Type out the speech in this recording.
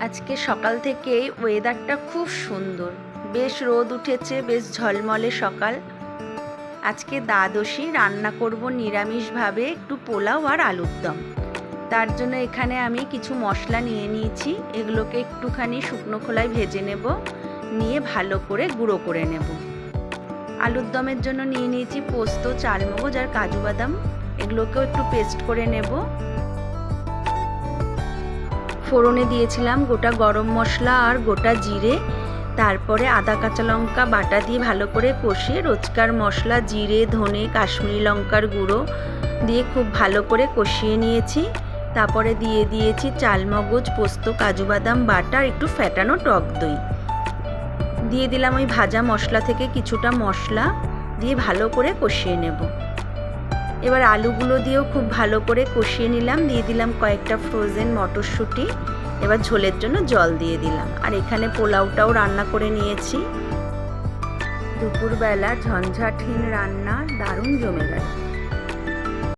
আজকে সকাল থেকেই ওয়েদারটা খুব সুন্দর, বেশ রোদ উঠেছে, বেশ ঝলমলে সকাল। আজকে দ্বাদশী রান্না করব নিরামিষভাবে একটু পোলাও আর আলুর দম। তার জন্য এখানে আমি কিছু মশলা নিয়ে নিয়েছি, এগুলোকে একটুখানি শুকনো খোলায় ভেজে নেব, নিয়ে ভালো করে গুঁড়ো করে নেব। আলুর দমের জন্য নিয়ে নিয়েছি পোস্ত, চালমগজ আর কাজু বাদাম, এগুলোকেও একটু পেস্ট করে নেব। ফোড়নে দিয়েছিলাম গোটা গরম মশলা আর গোটা জিরে, তারপরে আদা কাঁচা লঙ্কা বাটা দিয়ে ভালো করে কষিয়ে রোজকার মশলা জিরে ধনে কাশ্মীরি লঙ্কার গুঁড়ো দিয়ে খুব ভালো করে কষিয়ে নিয়েছি। তারপরে দিয়ে দিয়েছি চালমগজ পোস্ত কাজু বাদাম বাটা আর একটু ফ্যাটানো টক দই দিয়ে দিলাম। ওই ভাজা মশলা থেকে কিছুটা মশলা দিয়ে ভালো করে কষিয়ে নেব। এবার আলুগুলো দিয়েও খুব ভালো করে কষিয়ে নিলাম, দিয়ে দিলাম কয়েকটা ফ্রোজেন মটরশুঁটি। এবার ঝোলের জন্য জল দিয়ে দিলাম, আর এখানে পোলাওটাও রান্না করে নিয়েছি। দুপুরবেলা ঝঞ্ঝাটহীন রান্না দারুণ জমে গেল।